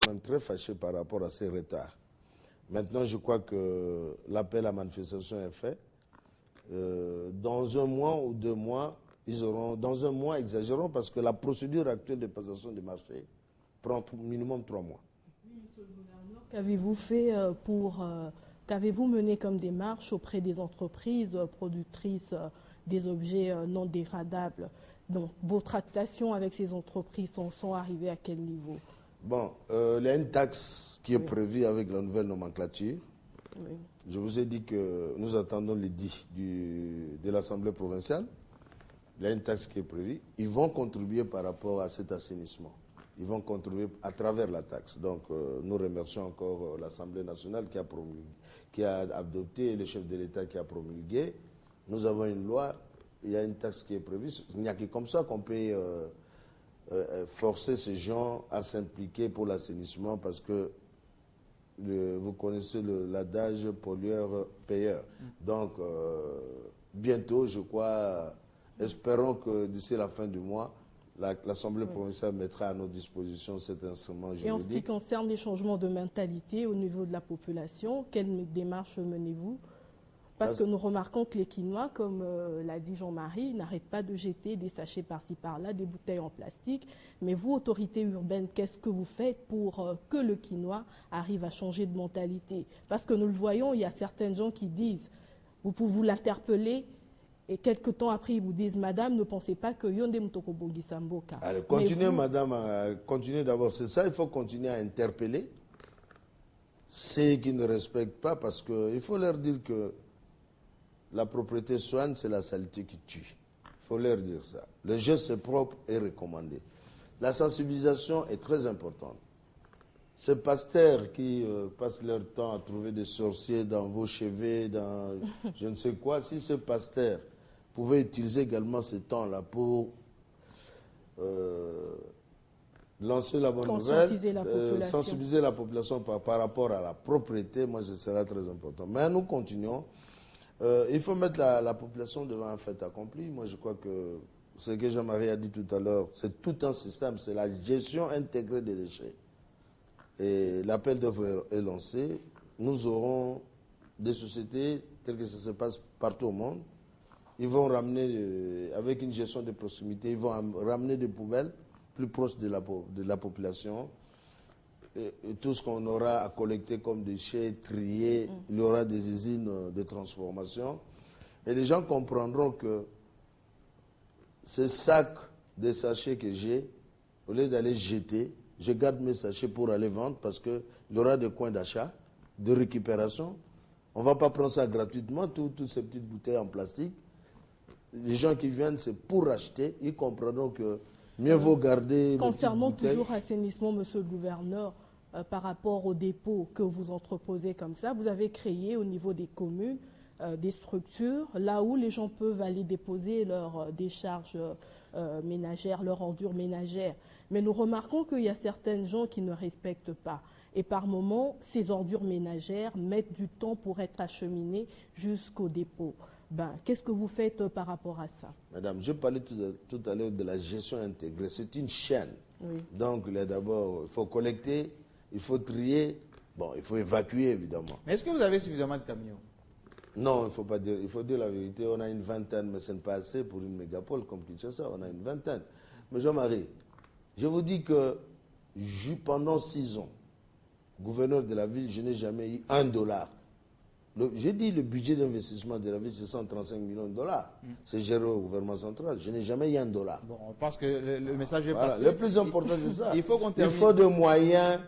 même très fâchés par rapport à ces retards. Maintenant, je crois que l'appel à manifestation est fait. Dans un mois ou 2 mois, ils auront, dans un mois, exagérons, parce que la procédure actuelle de passation des marchés prend minimum 3 mois. Oui, monsieur le gouverneur, qu'avez-vous fait qu'avez-vous mené comme démarche auprès des entreprises productrices des objets non dégradables? Donc, vos tractations avec ces entreprises sont arrivées à quel niveau? Bon, il y a une taxe qui est prévue avec la nouvelle nomenclature. Oui. Je vous ai dit que nous attendons l'édit de l'Assemblée provinciale. Il y a une taxe qui est prévue. Ils vont contribuer par rapport à cet assainissement. Ils vont contribuer à travers la taxe. Donc, nous remercions encore l'Assemblée nationale qui a adopté, et le chef de l'État qui a promulgué. Nous avons une loi, il y a une taxe qui est prévue. Il n'y a que comme ça qu'on peut forcer ces gens à s'impliquer pour l'assainissement, parce que vous connaissez l'adage pollueur-payeur. Donc, bientôt, je crois, espérons que d'ici la fin du mois, l'Assemblée provinciale mettra à notre disposition cet instrument juridique. Et en ce qui concerne les changements de mentalité au niveau de la population, quelle démarche menez-vous? Parce que nous remarquons que les Quinois, comme l'a dit Jean-Marie, n'arrêtent pas de jeter des sachets par-ci par-là, des bouteilles en plastique. Mais vous, autorité urbaine, qu'est-ce que vous faites pour que le Quinois arrive à changer de mentalité? Parce que nous le voyons, il y a certaines gens qui disent, vous pouvez vous l'interpeller, et quelques temps après, ils vous disent, madame, ne pensez pas que Yonde Mutokobongi Samboka. Allez, continuez, madame, continuez d'abord. C'est ça, il faut continuer à interpeller ceux qui ne respectent pas, parce qu'il faut leur dire que la propriété soigne, c'est la saleté qui tue. Il faut leur dire ça. Le geste propre est recommandé. La sensibilisation est très importante. Ces pasteurs qui passent leur temps à trouver des sorciers dans vos cheveux, dans je ne sais quoi, si ces pasteurs pouvaient utiliser également ce temps-là pour lancer la bonne nouvelle, sensibiliser la population par rapport à la propriété, moi, ce sera très important. Mais nous continuons. Il faut mettre la population devant un fait accompli. Moi, je crois que ce que Jean-Marie a dit tout à l'heure, c'est tout un système, c'est la gestion intégrée des déchets. Et l'appel d'offres est lancé. Nous aurons des sociétés telles que ça se passe partout au monde. Ils vont ramener, avec une gestion de proximité, ils vont ramener des poubelles plus proches de la population. Et tout ce qu'on aura à collecter comme déchets, trier, il y aura des usines de transformation. Et les gens comprendront que ces sacs de sachets que j'ai, au lieu d'aller jeter, je garde mes sachets pour aller vendre, parce qu'il y aura des coins d'achat, de récupération. On ne va pas prendre ça gratuitement, toutes ces petites bouteilles en plastique. Les gens qui viennent, c'est pour acheter. Ils comprendront que mieux vaut garder. Concernant toujours assainissement, monsieur le gouverneur, par rapport aux dépôts que vous entreposez comme ça, vous avez créé au niveau des communes des structures là où les gens peuvent aller déposer leurs décharges ménagères, leurs ordures ménagères. Mais nous remarquons qu'il y a certaines gens qui ne respectent pas. Et par moments, ces ordures ménagères mettent du temps pour être acheminées jusqu'au dépôt. Qu'est-ce que vous faites par rapport à ça? Madame, je parlais tout à l'heure de la gestion intégrée. C'est une chaîne. Oui. Donc, d'abord, il faut collecter, il faut trier, bon, il faut évacuer, évidemment. Mais est-ce que vous avez suffisamment de camions? Non, il ne faut pas dire. Il faut dire la vérité. On a une vingtaine, mais ce n'est pas assez pour une mégapole comme Kinshasa. On a une vingtaine. Mais Jean-Marie, je vous dis que pendant 6 ans, gouverneur de la ville, je n'ai jamais eu $1. J'ai dit le budget d'investissement de la ville, c'est 135 millions de dollars. C'est géré au gouvernement central. Je n'ai jamais eu $1. Bon, je pense que le message est passé. Le plus important, c'est ça. Il faut des moyens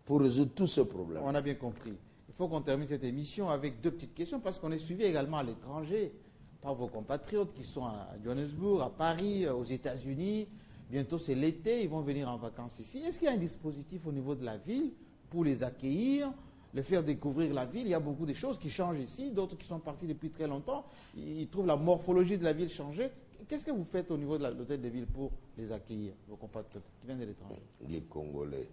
pour résoudre tous ces problèmes. On a bien compris. Il faut qu'on termine cette émission avec 2 petites questions, parce qu'on est suivi également à l'étranger par vos compatriotes qui sont à Johannesburg, à Paris, aux États-Unis. Bientôt, c'est l'été, ils vont venir en vacances ici. Est-ce qu'il y a un dispositif au niveau de la ville pour les accueillir, les faire découvrir la ville? Il y a beaucoup de choses qui changent ici, d'autres qui sont partis depuis très longtemps. Ils trouvent la morphologie de la ville changer. Qu'est-ce que vous faites au niveau de l'hôtel de ville pour les accueillir, vos compatriotes qui viennent de l'étranger? Les Congolais.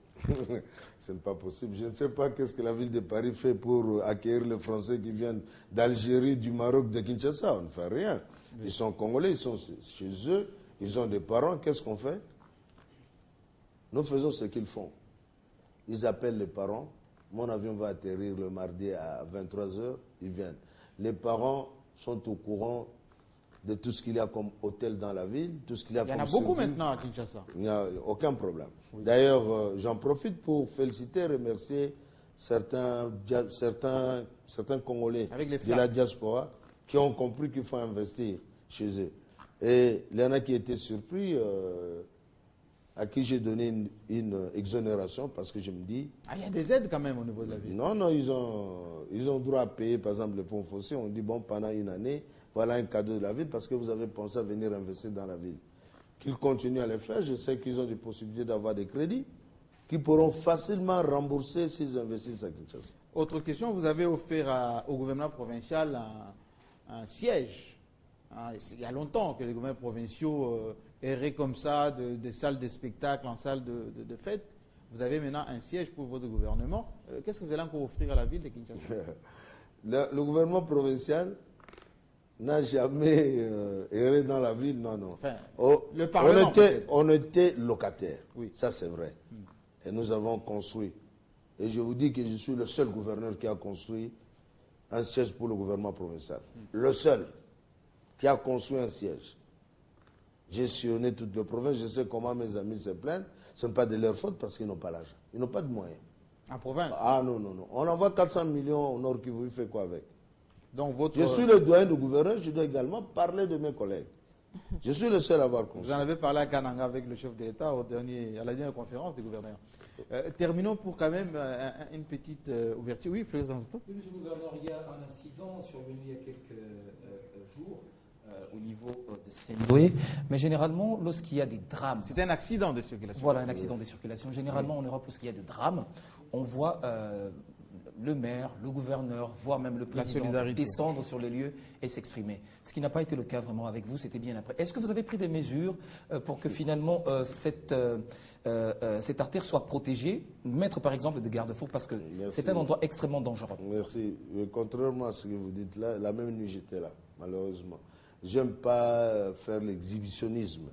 Ce n'est pas possible. Je ne sais pas qu'est-ce que la ville de Paris fait pour accueillir les Français qui viennent d'Algérie, du Maroc, de Kinshasa. On ne fait rien. Oui. Ils sont Congolais, ils sont chez eux, ils ont des parents. Qu'est-ce qu'on fait? Nous faisons ce qu'ils font. ils appellent les parents. Mon avion va atterrir le mardi à 23h, ils viennent. Les parents sont au courant de tout ce qu'il y a comme hôtel dans la ville, tout ce qu'il y a comme... Il y en a beaucoup maintenant à Kinshasa. Il n'y a aucun problème. Oui. D'ailleurs, j'en profite pour féliciter et remercier certains Congolais de la diaspora qui ont compris qu'il faut investir chez eux. Et il y en a qui étaient surpris, à qui j'ai donné une exonération parce que je me dis... Ah, il y a des aides quand même au niveau de la ville. Non, non, ils ont droit à payer, par exemple, le pont fossé. On dit, bon, pendant une année, voilà un cadeau de la ville parce que vous avez pensé à venir investir dans la ville. Qu'ils continuent à le faire. Je sais qu'ils ont des possibilités d'avoir des crédits qu'ils pourront facilement rembourser s'ils investissent à Kinshasa. Autre question, vous avez offert au gouvernement provincial un siège. Il y a longtemps que les gouvernements provinciaux erraient comme ça, des salles de spectacle en salles de fête. Vous avez maintenant un siège pour votre gouvernement. Qu'est-ce que vous allez encore offrir à la ville de Kinshasa? Le gouvernement provincial n'a jamais erré dans la ville, non, non. Enfin, le Parlement, on était locataire, oui. Ça c'est vrai. Et nous avons construit. Et je vous dis que je suis le seul gouverneur qui a construit un siège pour le gouvernement provincial. Le seul qui a construit un siège. J'ai sillonné toute la province, je sais comment mes amis se plaignent. Ce n'est pas de leur faute parce qu'ils n'ont pas l'argent. Ils n'ont pas de moyens. En province? Ah non, non, non. On envoie 400 millions au Nord Kivu, il fait quoi avec? Donc votre... Je suis le doyen du gouverneur, je dois également parler de mes collègues. Je suis le seul à avoir construit. Vous en avez parlé à Kananga avec le chef de l'État à la dernière conférence des gouverneurs. Terminons pour quand même une petite ouverture. Oui, Fleur Zanzito. Oui, monsieur le gouverneur, il y a un incident survenu il y a quelques jours au niveau de Sendoué. Mais généralement, lorsqu'il y a des drames... C'est un accident de circulation. Voilà, un accident de circulation. Généralement, en Europe, lorsqu'il y a des drames, on voit le maire, le gouverneur, voire même le président descendre sur les lieux et s'exprimer. Ce qui n'a pas été le cas vraiment avec vous, c'était bien après. Est-ce que vous avez pris des mesures pour que finalement cette artère soit protégée, mettre par exemple des garde-fous parce que c'est un endroit extrêmement dangereux? Merci. Contrairement à ce que vous dites là, la même nuit j'étais là, malheureusement. J'aime pas faire l'exhibitionnisme.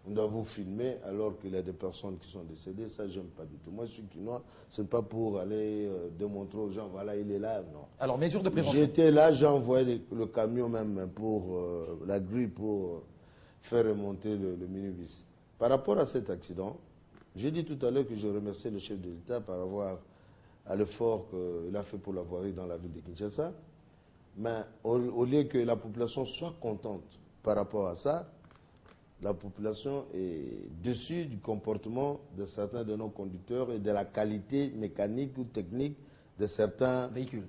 On doit vous filmer alors qu'il y a des personnes qui sont décédées. Ça, j'aime pas du tout. Moi, je suis quinois. Ce n'est pas pour aller démontrer aux gens, voilà, il est là. Non. Alors, mesures de prévention. J'étais là, j'ai envoyé le camion même pour la grille pour faire remonter le minibus. Par rapport à cet accident, j'ai dit tout à l'heure que je remerciais le chef de l'État par rapport à l'effort qu'il a fait pour la voirie dans la ville de Kinshasa. Mais au lieu que la population soit contente par rapport à ça, la population est déçue du comportement de certains de nos conducteurs et de la qualité mécanique ou technique de certains véhicules.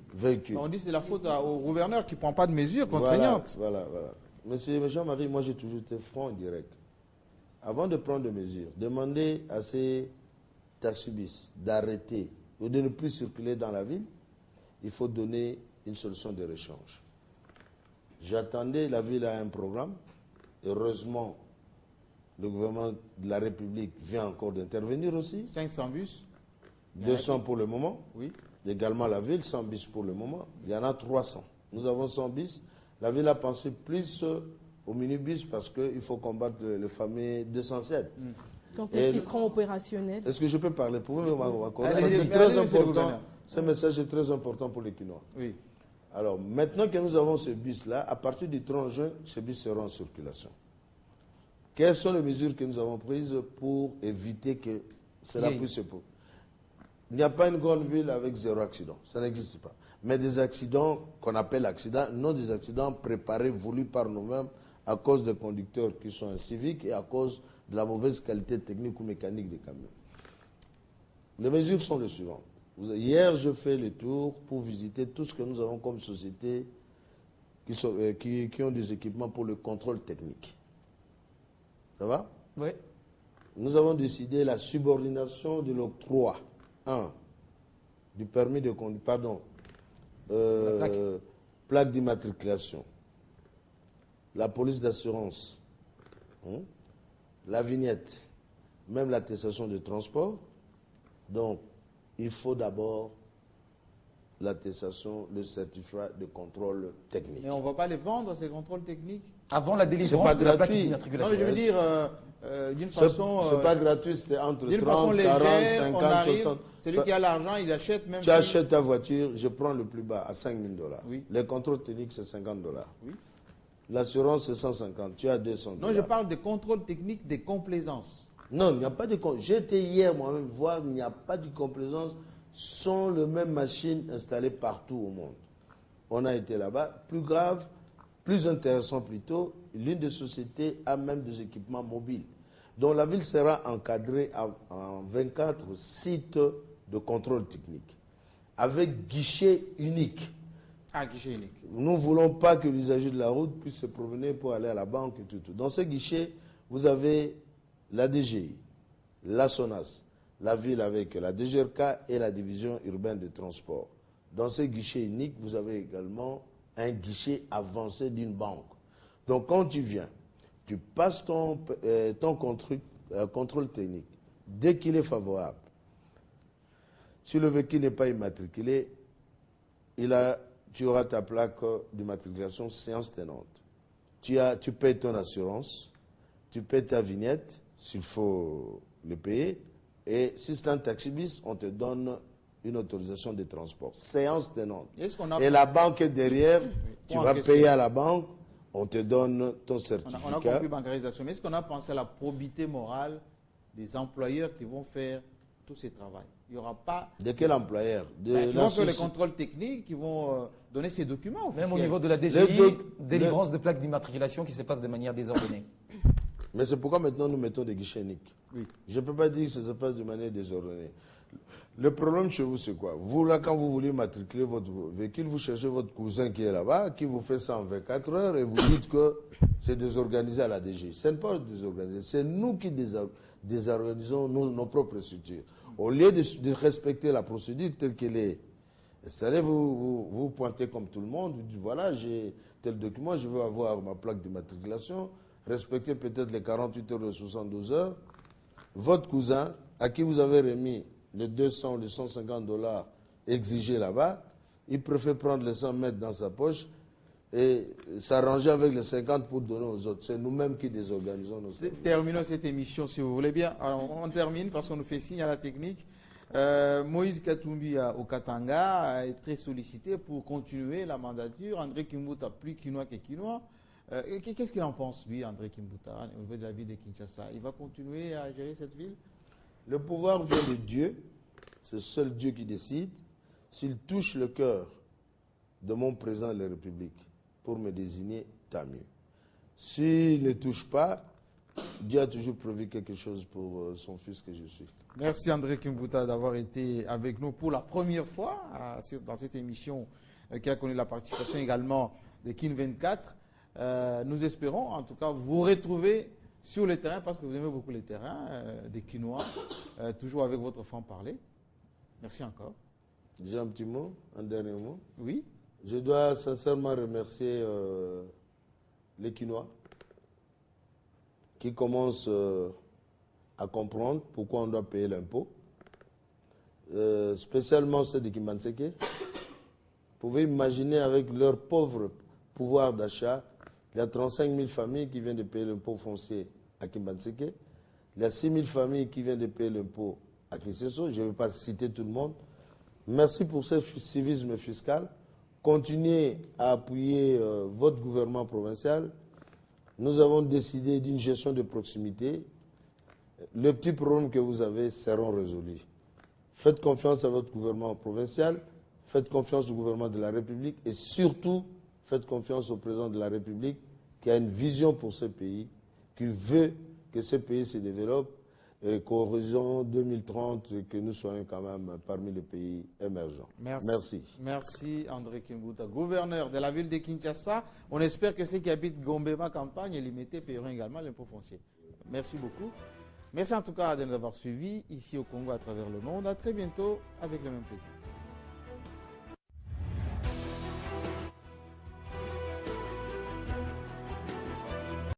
On dit que c'est la faute au gouverneur qui ne prend pas de mesures contraignantes. Voilà. Monsieur Jean-Marie, moi j'ai toujours été franc et direct. Avant de prendre des mesures, demandez à ces taxibus d'arrêter ou de ne plus circuler dans la ville, il faut donner une solution de rechange. J'attendais, la ville a un programme. Heureusement, le gouvernement de la République vient encore d'intervenir aussi. 500 bus. 200 pour le moment. Oui. Également la ville, 100 bus pour le moment. Il y en a 300. Nous avons 100 bus. La ville a pensé plus au minibus parce qu'il faut combattre le fameux 207. Quand est-ce qu'ils seront opérationnels? Est-ce que je peux parler pour vous? C'est très important. Ce message est très important pour les Quinois. Oui. Alors, maintenant que nous avons ce bus-là, à partir du 30 juin, ce bus sera en circulation. Quelles sont les mesures que nous avons prises pour éviter que cela puisse se produire? Il n'y a pas une grande ville avec zéro accident. Ça n'existe pas. Mais des accidents qu'on appelle accidents, non des accidents préparés, voulus par nous-mêmes à cause des conducteurs qui sont inciviques et à cause de la mauvaise qualité technique ou mécanique des camions. Les mesures sont les suivantes. Hier, je fais le tour pour visiter tout ce que nous avons comme société qui ont des équipements pour le contrôle technique. Ça va? Oui. Nous avons décidé la subordination de l'octroi, du permis de conduire, plaque d'immatriculation, la police d'assurance, la vignette, même l'attestation de transport. Donc, il faut d'abord l'attestation, le certificat de contrôle technique. Mais on ne va pas les vendre, ces contrôles techniques? Avant la délivrance de la plaque gratuit. d'immatriculation. Non, mais je veux dire, d'une façon... C'est pas gratuit, c'était entre 30, 40, 50, 60. Celui qui a l'argent, il achète même... Tu achètes ta voiture, je prends le plus bas à 5 000 $. Oui. Les contrôles techniques, c'est 50 $. Oui. L'assurance, c'est 150. Tu as 200 $. Non, je parle des contrôles techniques des complaisances. Non, il n'y a pas de... J'ai été hier moi-même voir, il n'y a pas de complaisance. Sont les mêmes machines installées partout au monde. On a été là-bas. Plus grave, plus intéressant plutôt, l'une des sociétés a même des équipements mobiles. Donc la ville sera encadrée en 24 sites de contrôle technique, avec guichet unique. Ah, guichet unique. Nous ne voulons pas que l'usager de la route puisse se promener pour aller à la banque et tout. Dans ce guichet, vous avez la DGI, la SONAS, la ville avec la DGRK et la division urbaine de transport. Dans ce guichet unique, vous avez également un guichet avancé d'une banque. Donc quand tu viens, tu passes ton contrôle technique. Dès qu'il est favorable, si le véhicule n'est pas immatriculé, tu auras ta plaque d'immatriculation séance tenante. Tu payes ton assurance, tu payes ta vignette, s'il faut le payer, et si c'est un taxi-bis, on te donne une autorisation de transport. Séance tenante. Et la banque est derrière, tu vas payer à la banque, on te donne ton certificat. On a compris bancarisation, mais est-ce qu'on a pensé à la probité morale des employeurs qui vont faire tous ces travaux? Il n'y aura pas... De quel employeur? Qui vont faire les contrôles techniques, qui vont donner ces documents officiels. Même au niveau de la DGI, délivrance de plaques d'immatriculation qui se passe de manière désordonnée. Mais c'est pourquoi maintenant nous mettons des guichets uniques. Oui. Je ne peux pas dire que ça se passe de manière désordonnée. Le problème chez vous, c'est quoi? Vous, là, quand vous voulez matriculer votre véhicule, vous cherchez votre cousin qui est là-bas, qui vous fait ça en 24 heures, et vous dites que c'est désorganisé à la DGI. Ce n'est pas désorganisé, c'est nous qui désorganisons nos propres structures. Au lieu de respecter la procédure telle qu'elle est installée, vous pointez comme tout le monde, vous dites voilà, j'ai tel document, je veux avoir ma plaque d'immatriculation, respectez peut-être les 48 heures ou 72 heures. Votre cousin, à qui vous avez remis les 200 ou les 150 $ exigés là-bas, il préfère prendre les 100 mètres dans sa poche et s'arranger avec les 50 pour donner aux autres. C'est nous-mêmes qui désorganisons nos services. Terminons cette émission si vous voulez bien. Alors, on termine parce qu'on nous fait signe à la technique. Moïse Katumbi au Katanga est très sollicité pour continuer la mandature. André Kimbuta, plus quinois que quinois. Qu'est-ce qu'il en pense, lui, André Kimbuta, au niveau de la ville de Kinshasa? Il va continuer à gérer cette ville? Le pouvoir vient de Dieu. C'est seul Dieu qui décide. S'il touche le cœur de mon président de la République pour me désigner, tant mieux. S'il ne touche pas, Dieu a toujours prévu quelque chose pour son fils que je suis. Merci André Kimbuta d'avoir été avec nous pour la première fois dans cette émission qui a connu la participation également de Kin 24. Nous espérons en tout cas vous retrouver sur le terrain parce que vous aimez beaucoup les terrains des Quinois, toujours avec votre franc-parler. Merci encore. J'ai un petit mot, un dernier mot. Oui. Je dois sincèrement remercier les Quinois qui commencent à comprendre pourquoi on doit payer l'impôt, spécialement ceux de Kimbanseke. Vous pouvez imaginer avec leur pauvre pouvoir d'achat, il y a 35 000 familles qui viennent de payer l'impôt foncier à Kimbanseke. Il y a 6 000 familles qui viennent de payer l'impôt à Kinshasa. Je ne vais pas citer tout le monde. Merci pour ce civisme fiscal. Continuez à appuyer votre gouvernement provincial. Nous avons décidé d'une gestion de proximité. Les petits problèmes que vous avez seront résolus. Faites confiance à votre gouvernement provincial. Faites confiance au gouvernement de la République. Et surtout, faites confiance au président de la République qui a une vision pour ce pays, qui veut que ce pays se développe et qu'au horizon 2030, que nous soyons quand même parmi les pays émergents. Merci. Merci André Kimbuta, gouverneur de la ville de Kinshasa. On espère que ceux qui habitent Gombema campagne et Limité paieront également l'impôt foncier. Merci beaucoup. Merci en tout cas de nous avoir suivis ici au Congo à travers le monde. À très bientôt avec le même plaisir.